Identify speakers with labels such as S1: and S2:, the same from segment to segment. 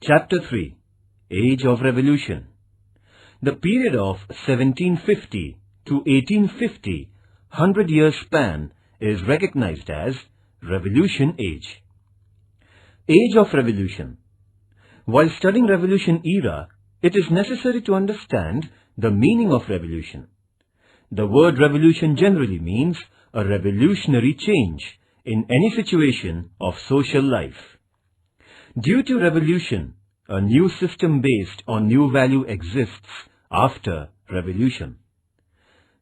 S1: Chapter 3. Age of Revolution. The period of 1750 to 1850, 100-year span, is recognized as Revolution Age. Age of Revolution. While studying Revolution era, it is necessary to understand the meaning of revolution. The word revolution generally means a revolutionary change in any situation of social life. Due to revolution, a new system based on new value exists after revolution.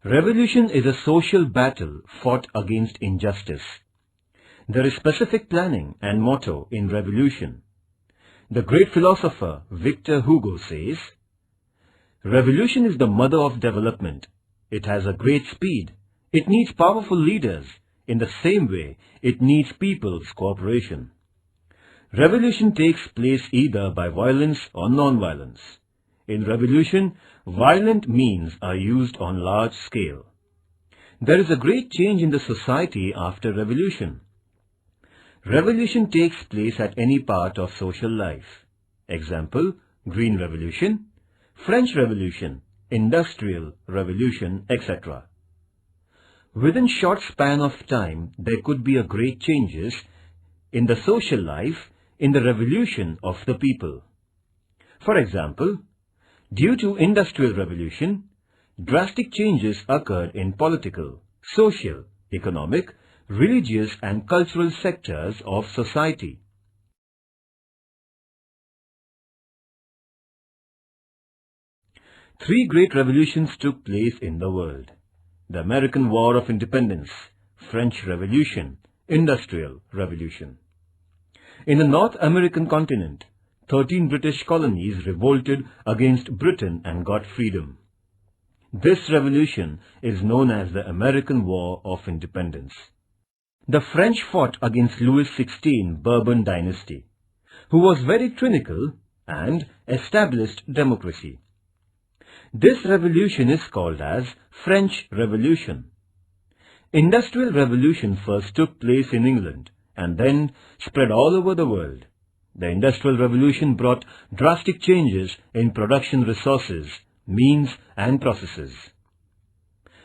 S1: Revolution is a social battle fought against injustice. There is specific planning and motto in revolution. The great philosopher Victor Hugo says, "Revolution is the mother of development. It has a great speed. It needs powerful leaders. In the same way, it needs people's cooperation." Revolution takes place either by violence or non-violence. In revolution, violent means are used on large scale. There is a great change in the society after revolution. Revolution takes place at any part of social life. Example, Green Revolution, French Revolution, Industrial Revolution, etc. Within short span of time, there could be a great changes in the social life in the revolution of the people. For example, due to Industrial Revolution, drastic changes occurred in political, social, economic, religious and cultural sectors of society. Three great revolutions took place in the world: the American War of Independence, French Revolution, Industrial Revolution. In the North American continent, 13 British colonies revolted against Britain and got freedom. This revolution is known as the American War of Independence. The French fought against Louis XVI Bourbon dynasty, who was very tyrannical and established democracy. This revolution is called as French Revolution. Industrial Revolution first took place in England and then spread all over the world. The Industrial Revolution brought drastic changes in production resources, means and processes.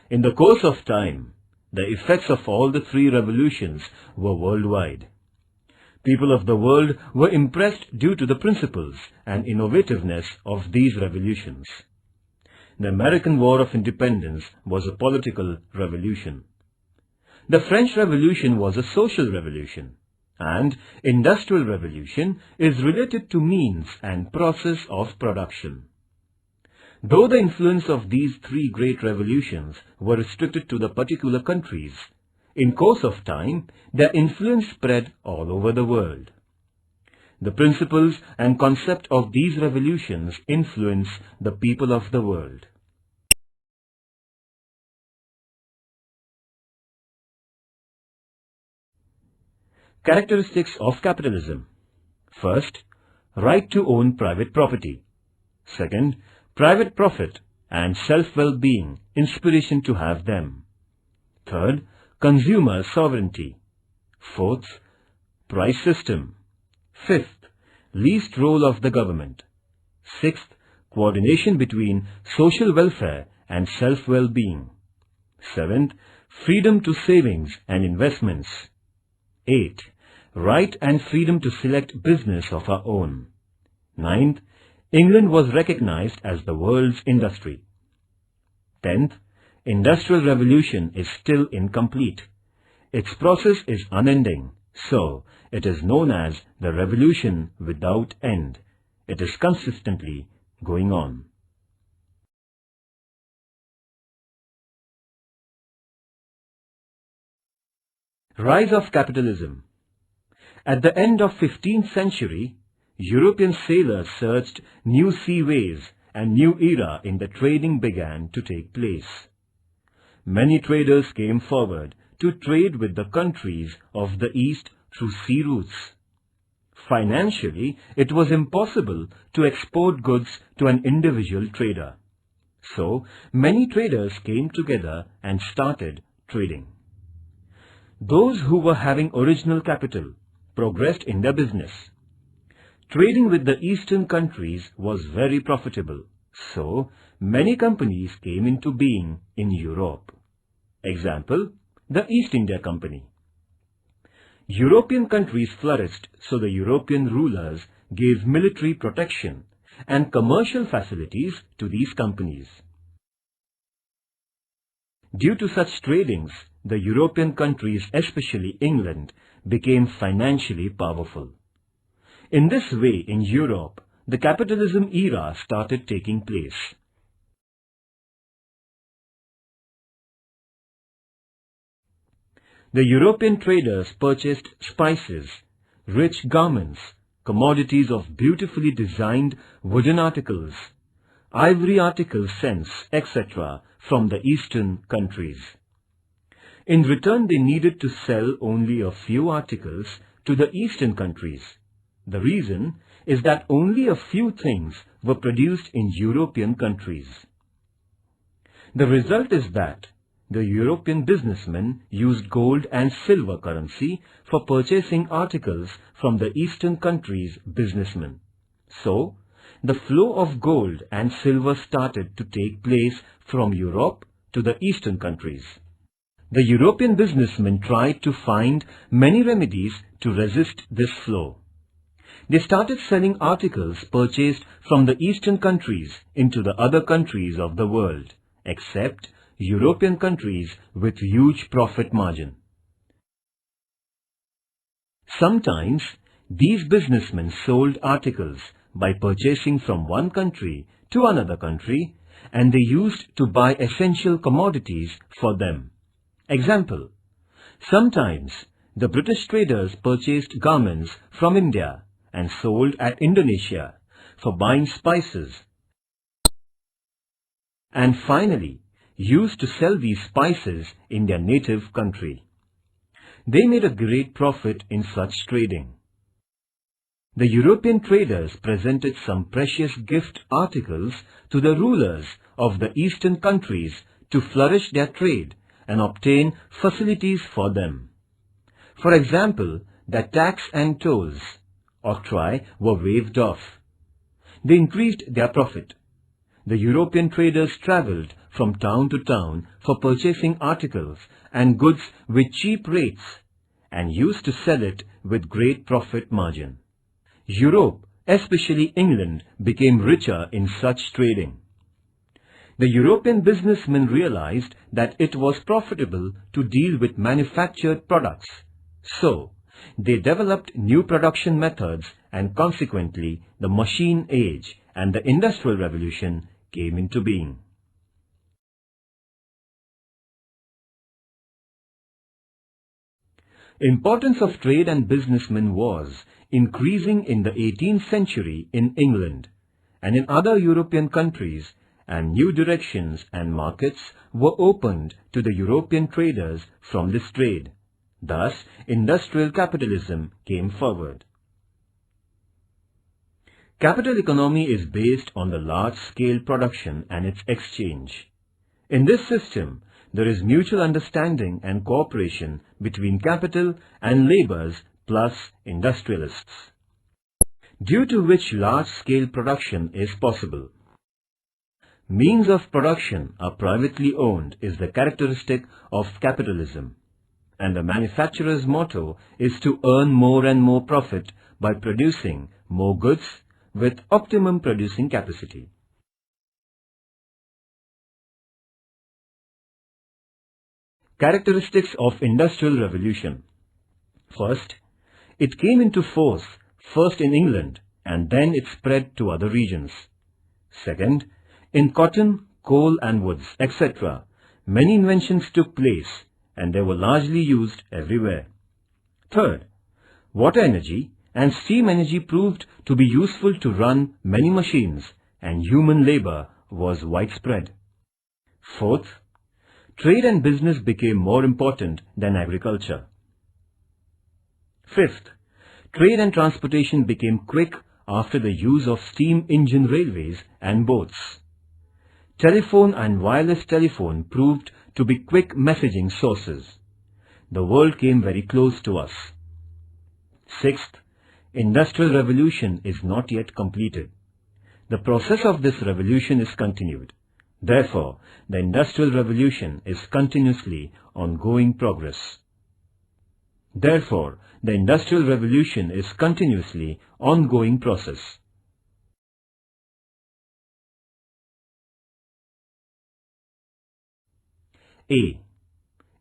S1: In the course of time, the effects of all the three revolutions were worldwide. People of the world were impressed due to the principles and innovativeness of these revolutions. The American War of Independence was a political revolution. The French Revolution was a social revolution, and Industrial Revolution is related to means and process of production. Though the influence of these three great revolutions were restricted to the particular countries, in course of time, their influence spread all over the world. The principles and concept of these revolutions influence the people of the world. Characteristics of capitalism. First, right to own private property. Second, private profit and self-well-being, inspiration to have them. Third, consumer sovereignty. Fourth, price system. Fifth, least role of the government. Sixth, coordination between social welfare and self-well-being. Seventh, freedom to savings and investments. 8. Right and freedom to select business of our own. 9th, England was recognized as the world's industry. 10th, Industrial Revolution is still incomplete. Its process is unending, so it is known as the revolution without end. It is consistently going on. Rise of capitalism. At the end of 15th century, European sailors searched new seaways and new era in the trading began to take place. Many traders came forward to trade with the countries of the East through sea routes. Financially, it was impossible to export goods to an individual trader. So, many traders came together and started trading. Those who were having original capital progressed in their business. Trading with the Eastern countries was very profitable, so many companies came into being in Europe. Example, the East India Company. European countries flourished, so the European rulers gave military protection and commercial facilities to these companies. Due to such tradings, the European countries, especially England, became financially powerful. In this way, in Europe, the capitalism era started taking place. The European traders purchased spices, rich garments, commodities of beautifully designed wooden articles, ivory articles, scents, etc. from the Eastern countries. In return, they needed to sell only a few articles to the Eastern countries. The reason is that only a few things were produced in European countries. The result is that the European businessmen used gold and silver currency for purchasing articles from the Eastern countries' businessmen. So, the flow of gold and silver started to take place from Europe to the Eastern countries. The European businessmen tried to find many remedies to resist this flow. They started selling articles purchased from the Eastern countries into the other countries of the world, except European countries with huge profit margin. Sometimes, these businessmen sold articles by purchasing from one country to another country, and they used to buy essential commodities for them. Example, sometimes the British traders purchased garments from India and sold at Indonesia for buying spices, and finally used to sell these spices in their native country. They made a great profit in such trading. The European traders presented some precious gift articles to the rulers of the Eastern countries to flourish their trade and obtain facilities for them. For example, the tax and tolls, octroi, were waived off. They increased their profit. The European traders travelled from town to town for purchasing articles and goods with cheap rates and used to sell it with great profit margin. Europe, especially England, became richer in such trading. The European businessmen realized that it was profitable to deal with manufactured products. So, they developed new production methods, and consequently the machine age and the Industrial Revolution came into being. Importance of trade and businessmen was increasing in the 18th century in England and in other European countries, and new directions and markets were opened to the European traders from this trade. Thus, industrial capitalism came forward. Capital economy is based on the large-scale production and its exchange. In this system, there is mutual understanding and cooperation between capital and laborers plus industrialists, due to which large-scale production is possible. Means of production are privately owned is the characteristic of capitalism, and the manufacturer's motto is to earn more and more profit by producing more goods with optimum producing capacity. Characteristics of Industrial Revolution. First, it came into force first in England and then it spread to other regions. Second, in cotton, coal and woods, etc., many inventions took place and they were largely used everywhere. Third, water energy and steam energy proved to be useful to run many machines, and human labor was widespread. Fourth, trade and business became more important than agriculture. Fifth, trade and transportation became quick after the use of steam engine railways and boats. Telephone and wireless telephone proved to be quick messaging sources. The world came very close to us. Sixth, Industrial Revolution is not yet completed. The process of this revolution is continued. Therefore, the Industrial Revolution is continuously ongoing progress. Therefore, the Industrial Revolution is continuously ongoing process. A.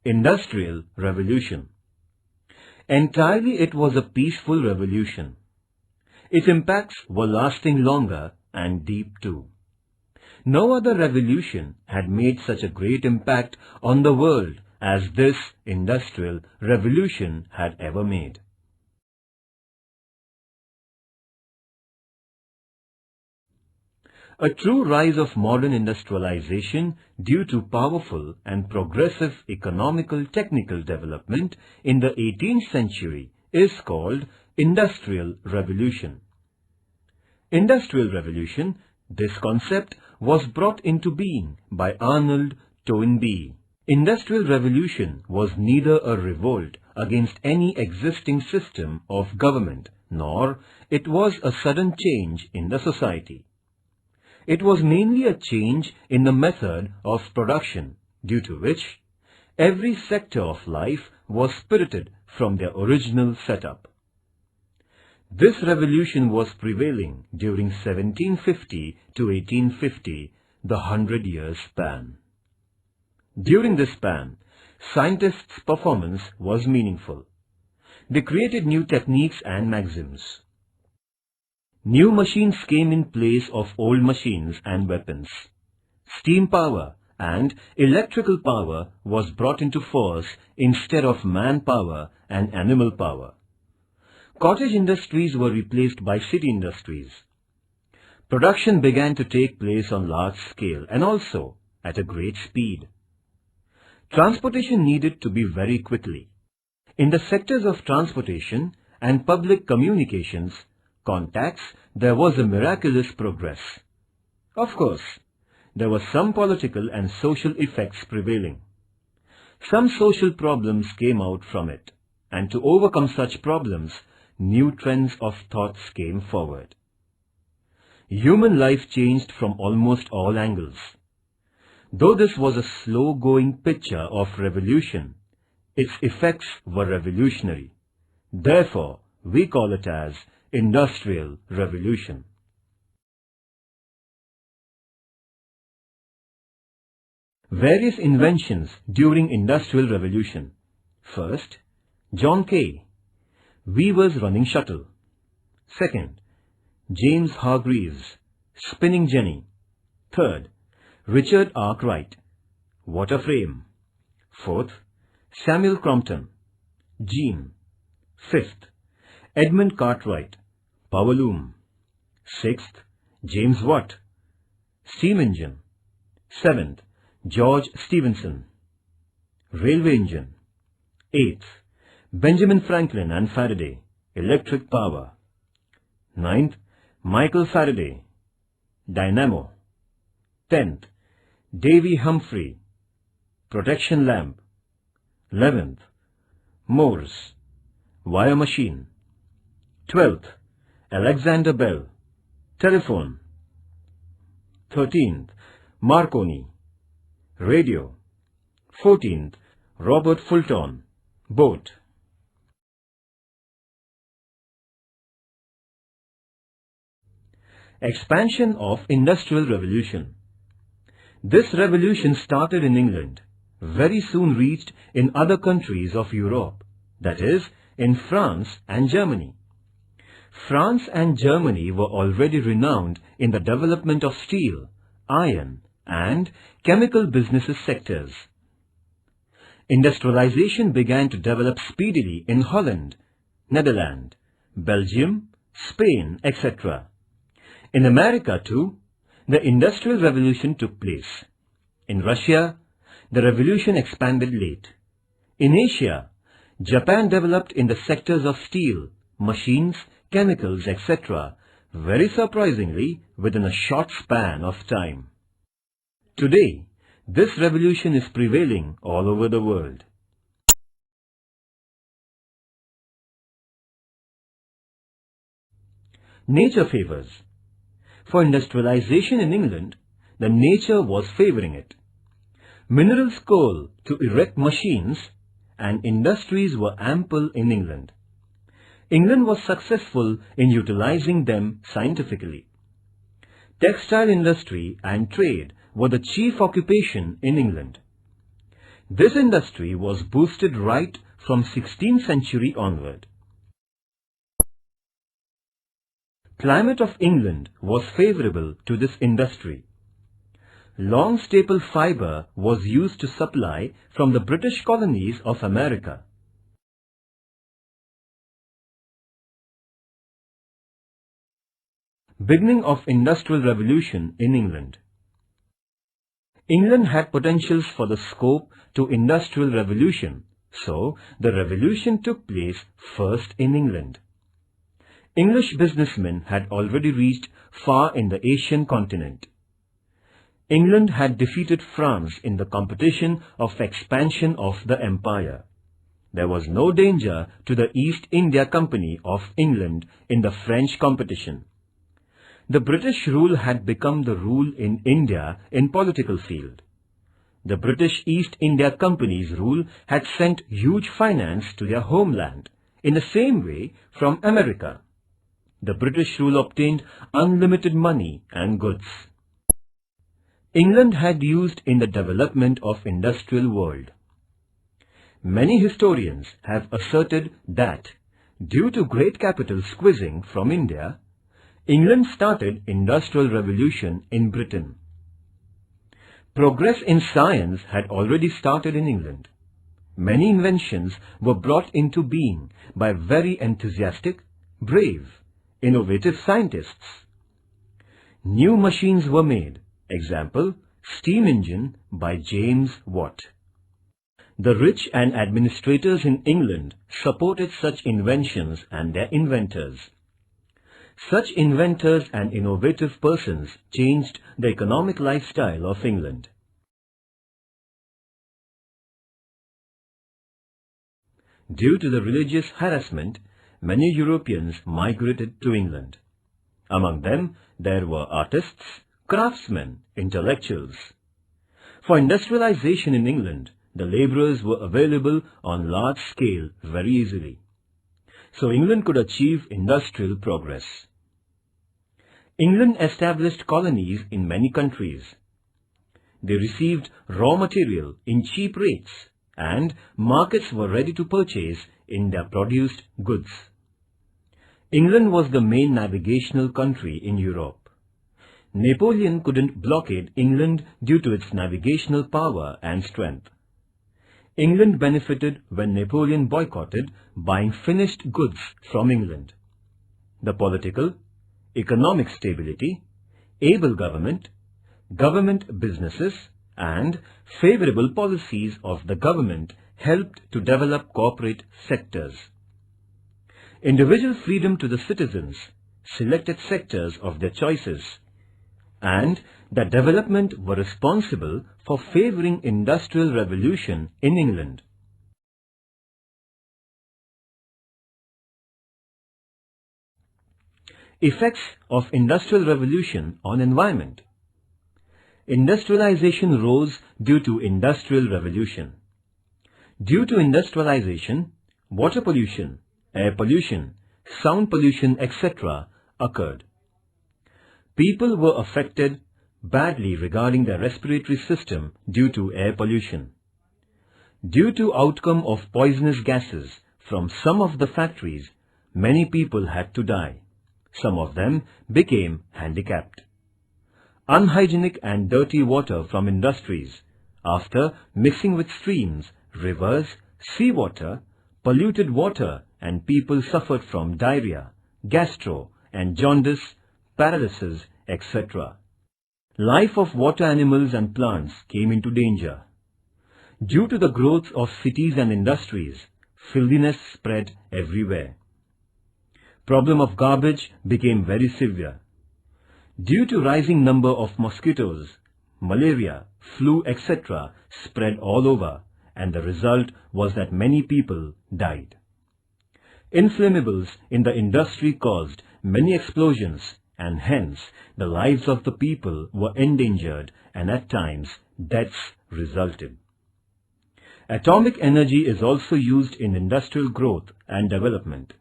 S1: Industrial Revolution. Entirely it was a peaceful revolution. Its impacts were lasting longer and deep too. No other revolution had made such a great impact on the world as this Industrial Revolution had ever made. A true rise of modern industrialization due to powerful and progressive economical technical development in the 18th century is called Industrial Revolution. Industrial Revolution, this concept was brought into being by Arnold Toynbee. Industrial Revolution was neither a revolt against any existing system of government, nor it was a sudden change in the society. It was mainly a change in the method of production, due to which every sector of life was spirited from their original setup. This revolution was prevailing during 1750 to 1850, the 100-year span. During this span, scientists' performance was meaningful. They created new techniques and maxims. New machines came in place of old machines and weapons. Steam power and electrical power was brought into force instead of manpower and animal power. Cottage industries were replaced by city industries. Production began to take place on large scale and also at a great speed. Transportation needed to be very quickly. In the sectors of transportation and public communications, contacts, there was a miraculous progress. Of course, there were some political and social effects prevailing. Some social problems came out from it, and to overcome such problems, new trends of thoughts came forward. Human life changed from almost all angles. Though this was a slow-going picture of revolution, its effects were revolutionary. Therefore, we call it as Industrial Revolution. Various inventions during Industrial Revolution. First, John Kay, weavers running shuttle. Second, James Hargreaves, spinning jenny. Third, Richard Arkwright, water frame. Fourth, Samuel Crompton, gin. Fifth, Edmund Cartwright, power loom. Sixth, James Watt, steam engine. Seventh, George Stephenson, railway engine. Eighth, Benjamin Franklin and Faraday, electric power. Ninth, Michael Faraday, dynamo. 10th, Davy Humphrey, protection lamp. 11th, Morse, wire machine. 12th, Alexander Bell, telephone. 13th, Marconi, radio. 14th, Robert Fulton, boat. Expansion of Industrial Revolution. This revolution started in England, very soon reached in other countries of Europe, that is, in France and Germany. France and Germany were already renowned in the development of steel, iron, and chemical businesses sectors. Industrialization began to develop speedily in Holland, Netherlands, Belgium, Spain, etc. In America too, the Industrial Revolution took place. In Russia, the revolution expanded late. In Asia, Japan developed in the sectors of steel, machines, chemicals, etc. very surprisingly within a short span of time. Today, this revolution is prevailing all over the world. Nature favors. For industrialization in England, the nature was favoring it. Minerals coal to erect machines and industries were ample in England. England was successful in utilizing them scientifically. Textile industry and trade were the chief occupation in England. This industry was boosted right from 16th century onward. Climate of England was favorable to this industry. Long staple fibre was used to supply from the British colonies of America. Beginning of Industrial Revolution in England. England had potentials for the scope to Industrial Revolution, so the revolution took place first in England. English businessmen had already reached far in the Asian continent. England had defeated France in the competition of expansion of the empire. There was no danger to the East India Company of England in the French competition. The British rule had become the rule in India in political field. The British East India Company's rule had sent huge finance to their homeland, in the same way from America. The British rule obtained unlimited money and goods. England had used in the development of industrial world. Many historians have asserted that, due to great capital squeezing from India, England started Industrial Revolution in Britain. Progress in science had already started in England. Many inventions were brought into being by very enthusiastic, brave, innovative scientists. New machines were made, example, steam engine by James Watt. The rich and administrators in England supported such inventions and their inventors. Such inventors and innovative persons changed the economic lifestyle of England. Due to the religious harassment, many Europeans migrated to England. Among them, there were artists, craftsmen, intellectuals. For industrialization in England, the labourers were available on large scale very easily. So England could achieve industrial progress. England established colonies in many countries. They received raw material in cheap rates and markets were ready to purchase in their produced goods. England was the main navigational country in Europe. Napoleon couldn't blockade England due to its navigational power and strength. England benefited when Napoleon boycotted buying finished goods from England. The political, economic stability, able government, government businesses and favorable policies of the government helped to develop corporate sectors. Individual freedom to the citizens selected sectors of their choices, and the development were responsible for favouring industrial revolution in England. Effects of industrial revolution on environment. Industrialization rose due to industrial revolution. Due to industrialization, water pollution, air pollution, sound pollution, etc. occurred. People were affected badly regarding their respiratory system due to air pollution. Due to outcome of poisonous gases from some of the factories, many people had to die. Some of them became handicapped. Unhygienic and dirty water from industries, after mixing with streams, rivers, seawater, polluted water, and people suffered from diarrhea, gastro and jaundice, paralysis, etc. Life of water animals and plants came into danger. Due to the growth of cities and industries, filthiness spread everywhere. Problem of garbage became very severe. Due to rising number of mosquitoes, malaria, flu, etc. spread all over, and the result was that many people died. Inflammables in the industry caused many explosions, and hence the lives of the people were endangered and at times deaths resulted. Atomic energy is also used in industrial growth and development.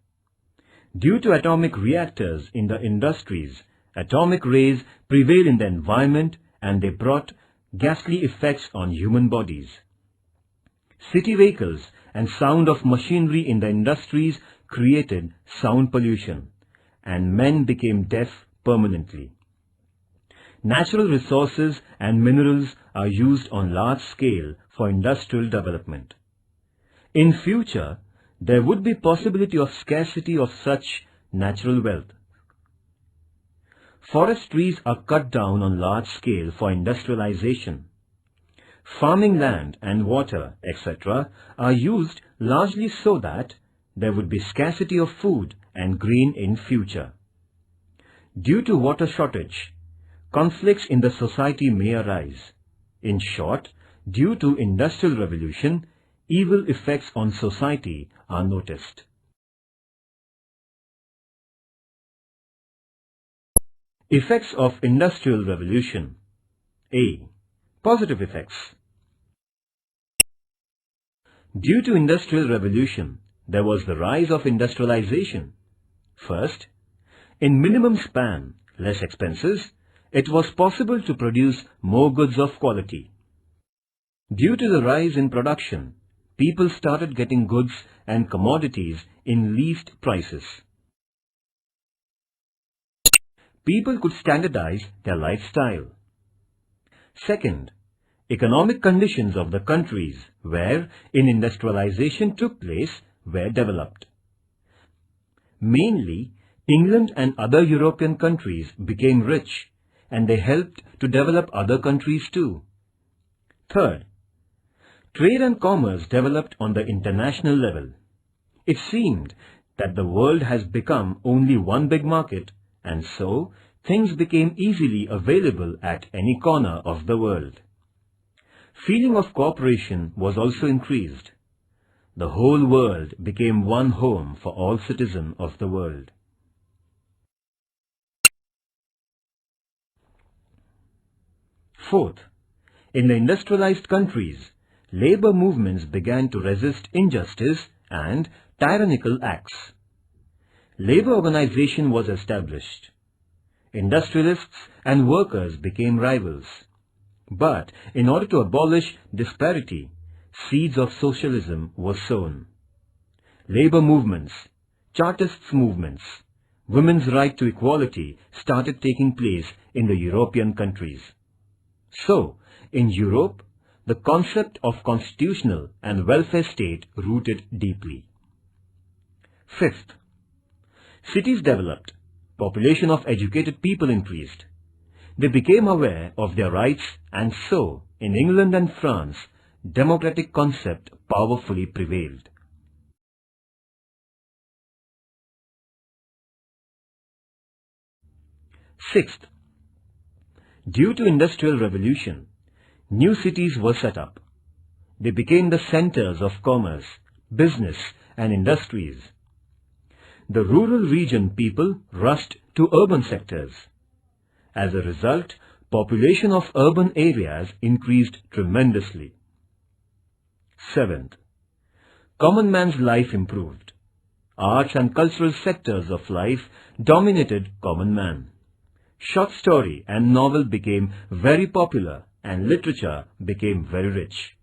S1: Due to atomic reactors in the industries, atomic rays prevail in the environment and they brought ghastly effects on human bodies. City vehicles and sound of machinery in the industries created sound pollution, and men became deaf permanently. Natural resources and minerals are used on large scale for industrial development. In future, there would be possibility of scarcity of such natural wealth. Forest trees are cut down on large scale for industrialization. Farming land and water, etc. are used largely so that there would be scarcity of food and grain in future. Due to water shortage, conflicts in the society may arise. In short, due to Industrial Revolution, evil effects on society are noticed. Effects of Industrial Revolution. A. Positive effects. Due to Industrial Revolution, there was the rise of industrialization. First, in minimum span, less expenses, it was possible to produce more goods of quality. Due to the rise in production, people started getting goods and commodities in least prices. People could standardize their lifestyle. Second, economic conditions of the countries where industrialization took place were developed. Mainly, England and other European countries became rich, and they helped to develop other countries too. Third, trade and commerce developed on the international level. It seemed that the world has become only one big market, and so things became easily available at any corner of the world. Feeling of cooperation was also increased. The whole world became one home for all citizens of the world. Fourth, in the industrialized countries, labor movements began to resist injustice and tyrannical acts. Labor organization was established. Industrialists and workers became rivals. But in order to abolish disparity, seeds of socialism were sown. Labor movements, Chartists movements, women's right to equality started taking place in the European countries. So, in Europe, the concept of constitutional and welfare state rooted deeply. Fifth, cities developed, population of educated people increased. They became aware of their rights, and so, in England and France, democratic concept powerfully prevailed. Sixth, due to Industrial Revolution, new cities were set up. They became the centers of commerce, business and industries. The rural region people rushed to urban sectors. As a result, population of urban areas increased tremendously. Seventh, common man's life improved. Arts and cultural sectors of life dominated common man. Short story and novel became very popular and literature became very rich.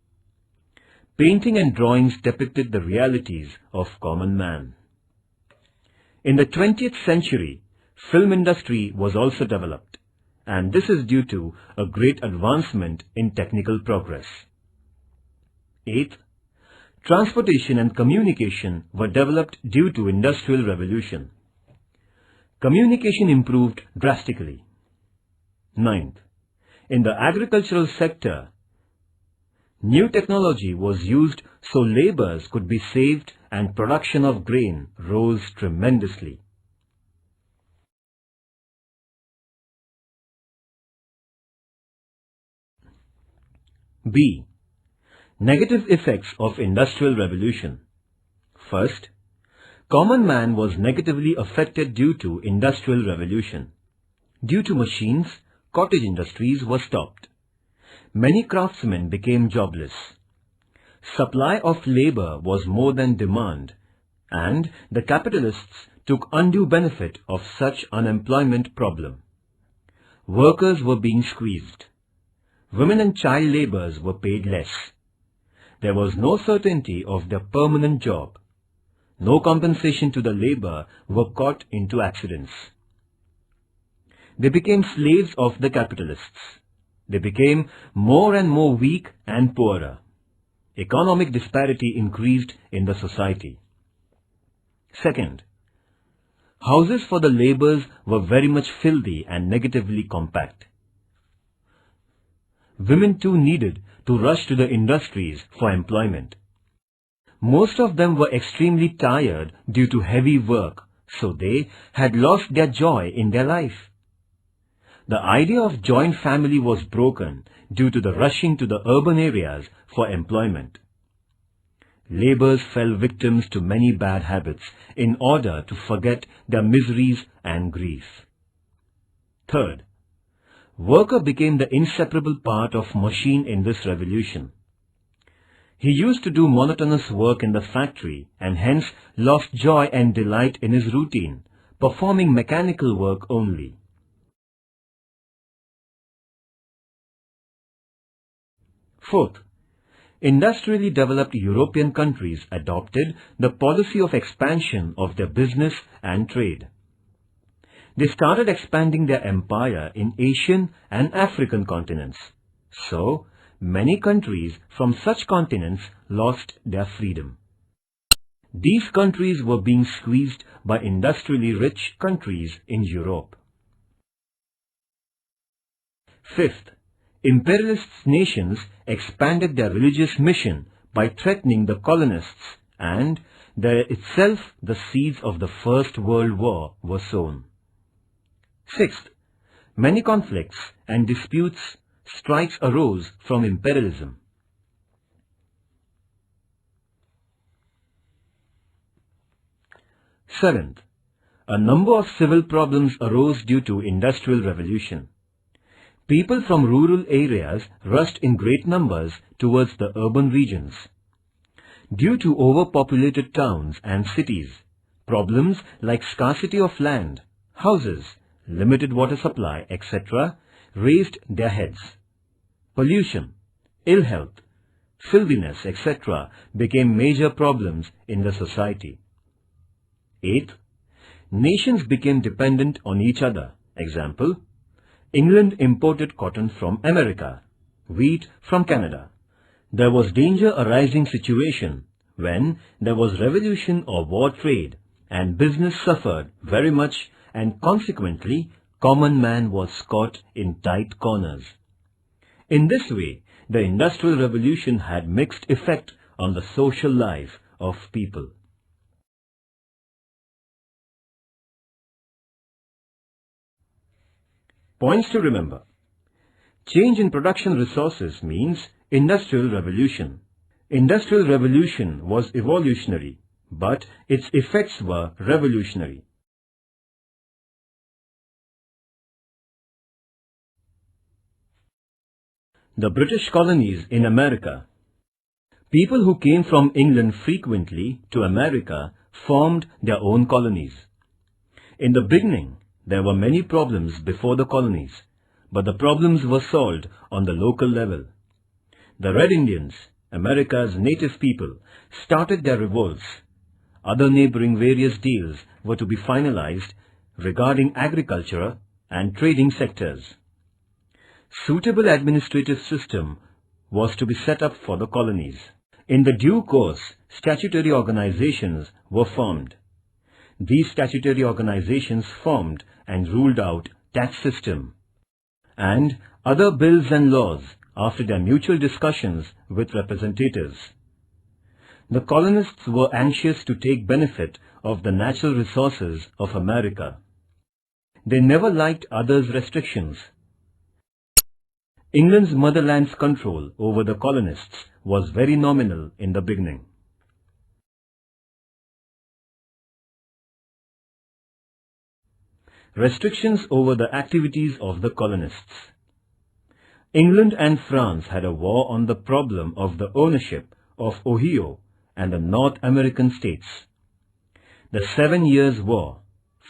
S1: Painting and drawings depicted the realities of common man. In the 20th century, film industry was also developed, and this is due to a great advancement in technical progress. Eighth, transportation and communication were developed due to Industrial Revolution. Communication improved drastically. Ninth, in the agricultural sector, new technology was used so labours could be saved and production of grain rose tremendously. B. Negative effects of Industrial Revolution. First, Common man was negatively affected due to industrial revolution. Due to machines, cottage industries were stopped. Many craftsmen became jobless. Supply of labor was more than demand, and the capitalists took undue benefit of such unemployment problem. Workers were being squeezed. Women and child laborers were paid less. There was no certainty of their permanent job. No compensation to the labor were caught into accidents. They became slaves of the capitalists. They became more and more weak and poorer. Economic disparity increased in the society. Second, houses for the laborers were very much filthy and negatively compact. Women too needed to rush to the industries for employment. Most of them were extremely tired due to heavy work, so they had lost their joy in their life. The idea of joint family was broken due to the rushing to the urban areas for employment. Laborers fell victims to many bad habits in order to forget their miseries and grief. Third, worker became the inseparable part of machine in this revolution. He used to do monotonous work in the factory and hence lost joy and delight in his routine, performing mechanical work only. Fourth, industrially developed European countries adopted the policy of expansion of their business and trade. They started expanding their empire in Asian and African continents. So, many countries from such continents lost their freedom. These countries were being squeezed by industrially rich countries in Europe. Fifth, imperialist nations expanded their religious mission by threatening the colonists, and there itself the seeds of the First World War were sown. Sixth, many conflicts and disputes, strikes arose from imperialism. Seventh, a number of civil problems arose due to industrial revolution. People from rural areas rushed in great numbers towards the urban regions. Due to overpopulated towns and cities, problems like scarcity of land, houses, limited water supply, etc. raised their heads. Pollution, ill health, filthiness, etc. became major problems in the society. Eighth, nations became dependent on each other. Example, England imported cotton from America, wheat from Canada. There was danger arising situation when there was revolution or war trade, and business suffered very much, and consequently common man was caught in tight corners. In this way, the Industrial Revolution had mixed effect on the social life of people. Points to remember. Change in production resources means Industrial Revolution. Industrial Revolution was evolutionary, but its effects were revolutionary. The British colonies in America. People who came from England frequently to America formed their own colonies. In the beginning, there were many problems before the colonies, but the problems were solved on the local level. The Red Indians, America's native people, started their revolts. Other neighboring various deals were to be finalized regarding agriculture and trading sectors. Suitable administrative system was to be set up for the colonies. In the due course, statutory organizations were formed. These statutory organizations formed and ruled out tax system and other bills and laws after their mutual discussions with representatives. The colonists were anxious to take benefit of the natural resources of America. They never liked others' restrictions. England's motherland's control over the colonists was very nominal in the beginning. Restrictions over the activities of the colonists. England and France had a war on the problem of the ownership of Ohio and the North American states. The 7 Years' War,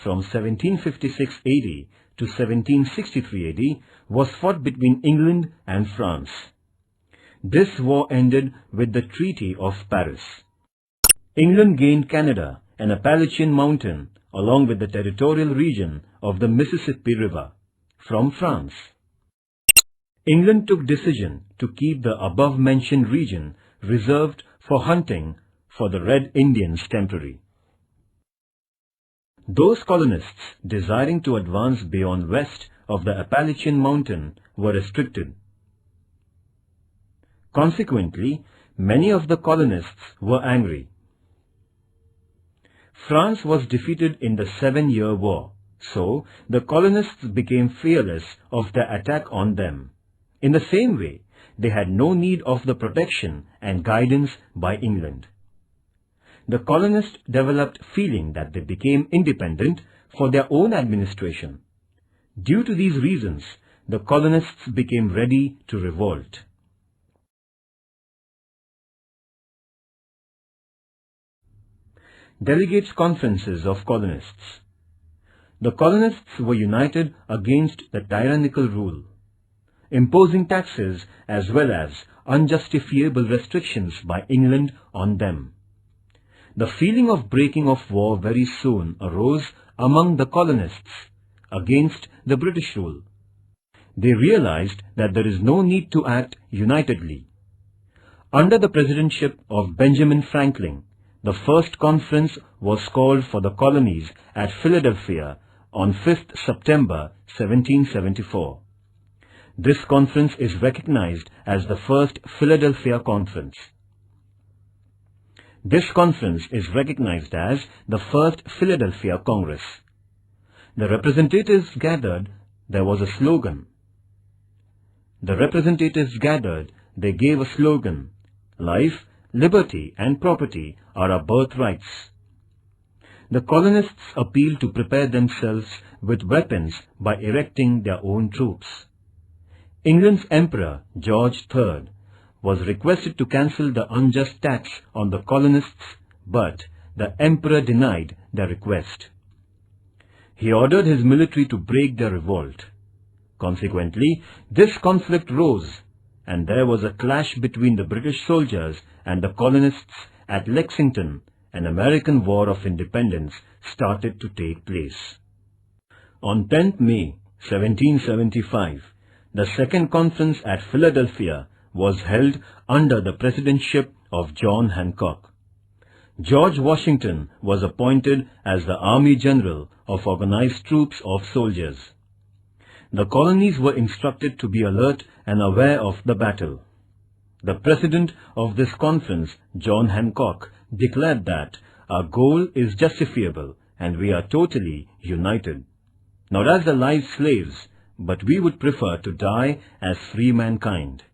S1: from 1756 AD to 1763 AD, was fought between England and France. This war ended with the Treaty of Paris. England gained Canada, an Appalachian mountain, along with the territorial region of the Mississippi River, from France. England took decision to keep the above-mentioned region reserved for hunting for the Red Indians temporary. Those colonists desiring to advance beyond west of the Appalachian mountain were restricted. Consequently, many of the colonists were angry. France was defeated in the 7-Year War, so the colonists became fearless of the attack on them. In the same way, they had no need of the protection and guidance by England. The colonists developed feeling that they became independent for their own administration. Due to these reasons, the colonists became ready to revolt. Delegates' conferences of colonists. The colonists were united against the tyrannical rule, imposing taxes as well as unjustifiable restrictions by England on them. The feeling of breaking of war very soon arose among the colonists against the British rule. They realized that there is no need to act unitedly. Under the presidency of Benjamin Franklin, the first conference was called for the colonies at Philadelphia on 5th September 1774. This conference is recognized as the first Philadelphia Conference. This conference is recognized as the first Philadelphia Congress. The representatives gathered, there was a slogan. They gave a slogan, "Life, liberty and property are our birthrights." The colonists appealed to prepare themselves with weapons by erecting their own troops. England's Emperor, George III, was requested to cancel the unjust tax on the colonists, but the Emperor denied their request. He ordered his military to break their revolt. Consequently, this conflict rose, and there was a clash between the British soldiers and the colonists at Lexington. An American War of Independence started to take place. On 10th May 1775, the second conference at Philadelphia was held under the presidency of John Hancock. George Washington was appointed as the Army General of organized troops of soldiers. The colonies were instructed to be alert and aware of the battle. The president of this conference, John Hancock, declared that our goal is justifiable and we are totally united, not as the live slaves, but we would prefer to die as free mankind.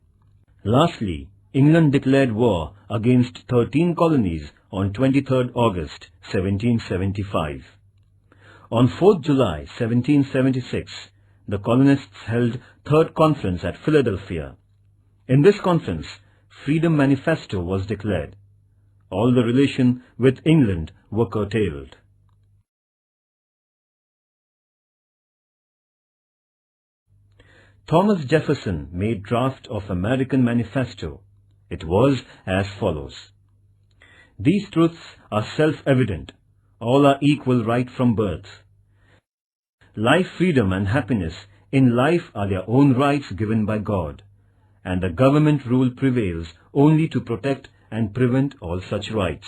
S1: Lastly, England declared war against 13 colonies on 23rd August 1775. On 4th July 1776, the colonists held Third Conference at Philadelphia. In this conference, Freedom Manifesto was declared. All the relation with England were curtailed. Thomas Jefferson made draft of American Manifesto. It was as follows. These truths are self-evident. All are equal right from birth. Life, freedom and happiness in life are their own rights given by God, and the government rule prevails only to protect and prevent all such rights.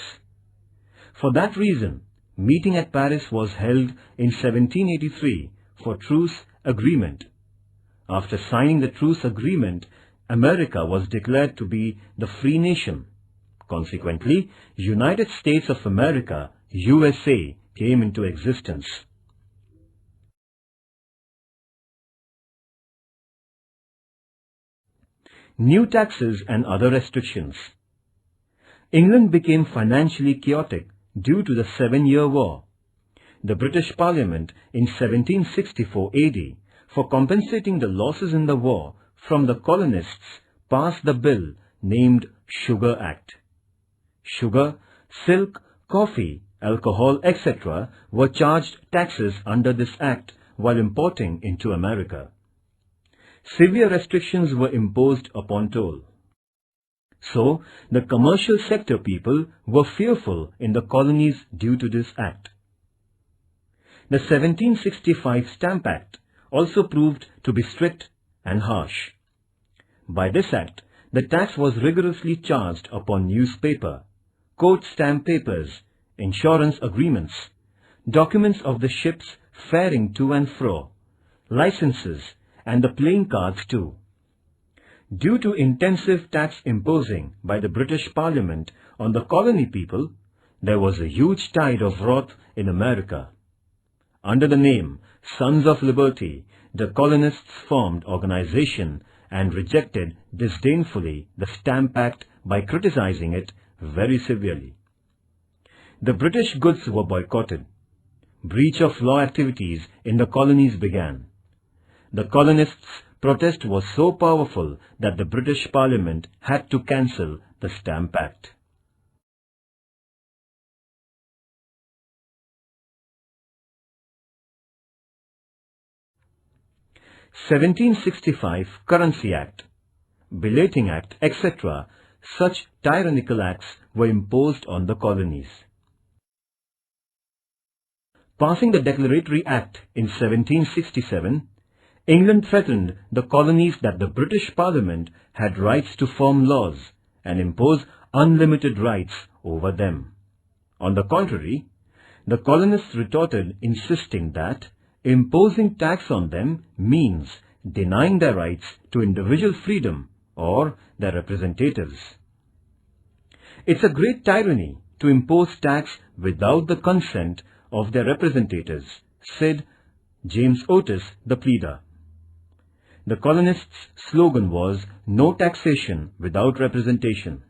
S1: For that reason, meeting at Paris was held in 1783 for truce agreement. After signing the truce agreement, America was declared to be the free nation. Consequently, United States of America, USA, came into existence. New taxes and other restrictions. England became financially chaotic due to the 7-Year War. the British Parliament in 1764 AD, for compensating the losses in the war from the colonists, passed the bill named Sugar Act. Sugar, silk, coffee, alcohol, etc. were charged taxes under this act while importing into America. Severe restrictions were imposed upon toll. So, the commercial sector people were fearful in the colonies due to this act. The 1765 Stamp Act also proved to be strict and harsh. By this act, the tax was rigorously charged upon newspaper, court stamp papers, insurance agreements, documents of the ships faring to and fro, licenses, and the playing cards too. Due to intensive tax imposing by the British Parliament on the colony people, there was a huge tide of wrath in America. Under the name Sons of Liberty, the colonists formed organization and rejected disdainfully the Stamp Act by criticizing it very severely. The British goods were boycotted. Breach of law activities in the colonies began. The colonists' protest was so powerful that the British Parliament had to cancel the Stamp Act. (1765) Currency Act, Belating Act, etc. Such tyrannical acts were imposed on the colonies. Passing the Declaratory Act in 1767, England threatened the colonies that the British Parliament had rights to form laws and impose unlimited rights over them. On the contrary, the colonists retorted, insisting that imposing tax on them means denying their rights to individual freedom or their representatives. It's a great tyranny to impose tax without the consent of their representatives, said James Otis, the pleader. The colonists' slogan was "No taxation without representation."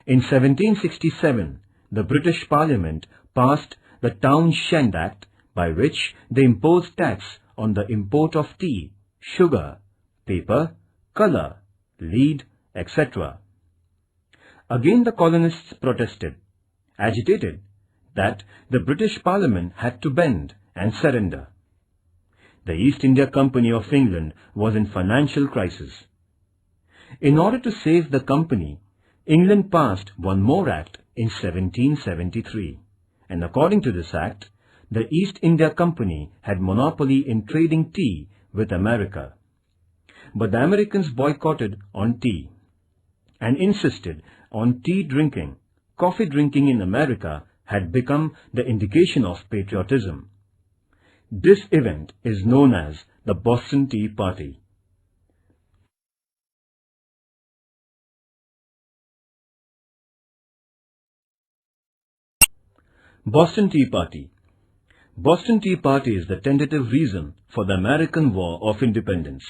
S1: In 1767, the British Parliament passed the Townshend Act, by which they imposed tax on the import of tea, sugar, paper, colour, lead, etc. Again the colonists protested, agitated, that the British Parliament had to bend and surrender. The East India Company of England was in financial crisis. In order to save the company, England passed one more act in 1773, and according to this act, the East India Company had monopoly in trading tea with America. But the Americans boycotted on tea and insisted on tea drinking. Coffee drinking in America had become the indication of patriotism. This event is known as the Boston Tea Party. Boston Tea Party. Boston Tea Party is the tentative reason for the American War of Independence.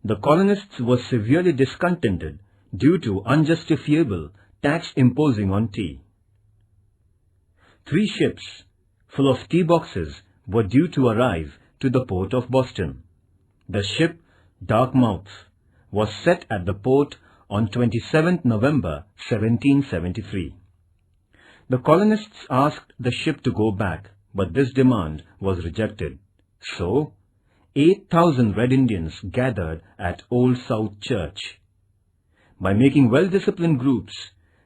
S1: The colonists were severely discontented due to unjustifiable tax imposing on tea. 3 ships full of tea boxes were due to arrive to the port of Boston. The ship Dartmouth was set at the port on 27th November 1773. The colonists asked the ship to go back, but this demand was rejected. So, 8,000 Red Indians gathered at Old South Church. By making well-disciplined groups,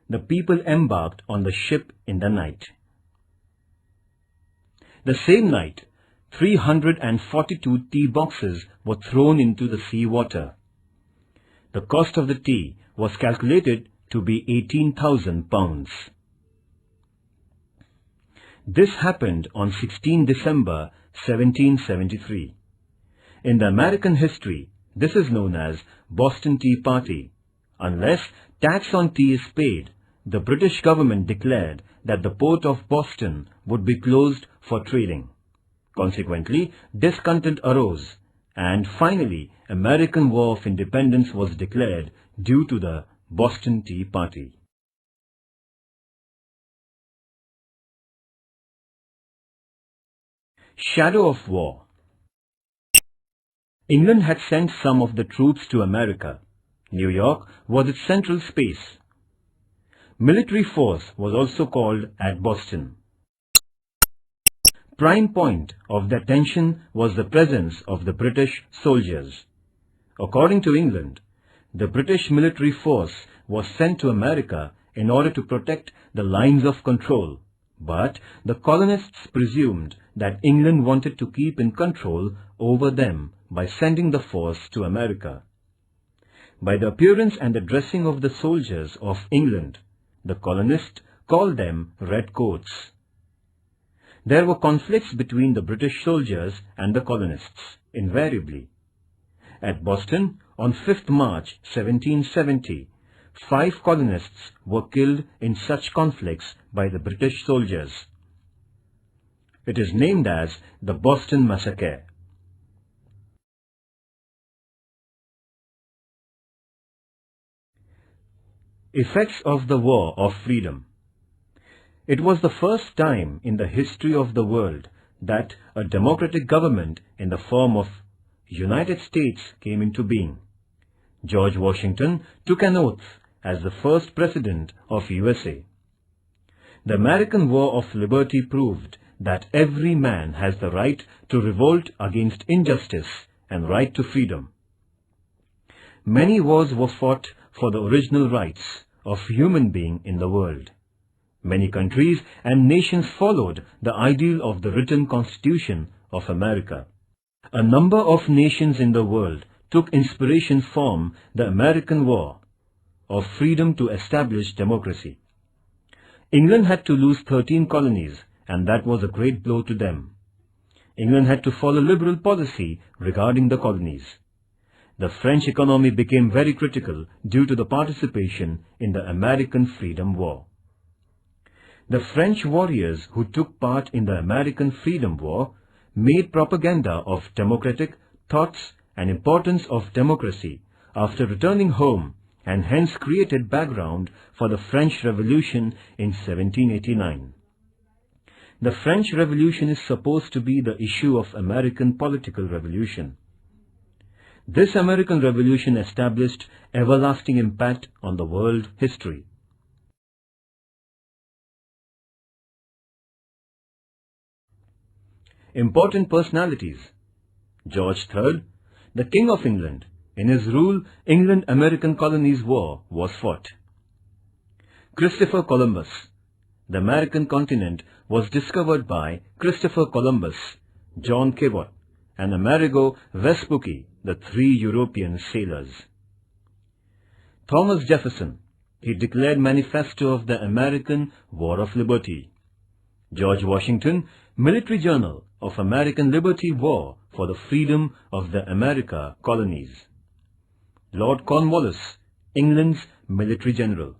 S1: the people embarked on the ship in the night. The same night, 342 tea boxes were thrown into the sea water. The cost of the tea was calculated to be £18,000. This happened on 16 December 1773. In the American history, this is known as Boston Tea Party. Unless tax on tea is paid, the British government declared that the port of Boston would be closed for trading. Consequently, discontent arose, and finally, American War of Independence was declared due to the Boston Tea Party. Shadow of war. England had sent some of the troops to America. New York was its central space. Military force was also called at Boston. Prime point of the attention was the presence of the British soldiers. According to England, the British military force was sent to America in order to protect the lines of control, but the colonists presumed that England wanted to keep in control over them by sending the force to America. By the appearance and the dressing of the soldiers of England, the colonists called them redcoats. There were conflicts between the British soldiers and the colonists, invariably. At Boston, on 5th March 1770, 5 colonists were killed in such conflicts by the British soldiers. It is named as the Boston Massacre. Effects of the War of Freedom. It was the first time in the history of the world that a democratic government in the form of United States came into being. George Washington took an oath as the first president of USA. The American War of Liberty proved that every man has the right to revolt against injustice and right to freedom. Many wars were fought for the original rights of human being in the world. Many countries and nations followed the ideal of the written Constitution of America. A number of nations in the world took inspiration from the American War of Freedom to establish democracy. England had to lose 13 colonies, and that was a great blow to them. England had to follow liberal policy regarding the colonies. The French economy became very critical due to the participation in the American Freedom War. The French warriors who took part in the American Freedom War made propaganda of democratic thoughts and importance of democracy after returning home, and hence created background for the French Revolution in 1789. The French Revolution is supposed to be the issue of American political revolution. This American Revolution established everlasting impact on the world history. Important personalities. George III, the King of England. In his rule, England-American Colonies War was fought. Christopher Columbus. The American continent was discovered by Christopher Columbus, John Cabot, and Amerigo Vespucci, the 3 European sailors. Thomas Jefferson. He declared Manifesto of the American War of Liberty. George Washington, Military Journal of American Liberty War for the Freedom of the America Colonies. Lord Cornwallis, England's Military General.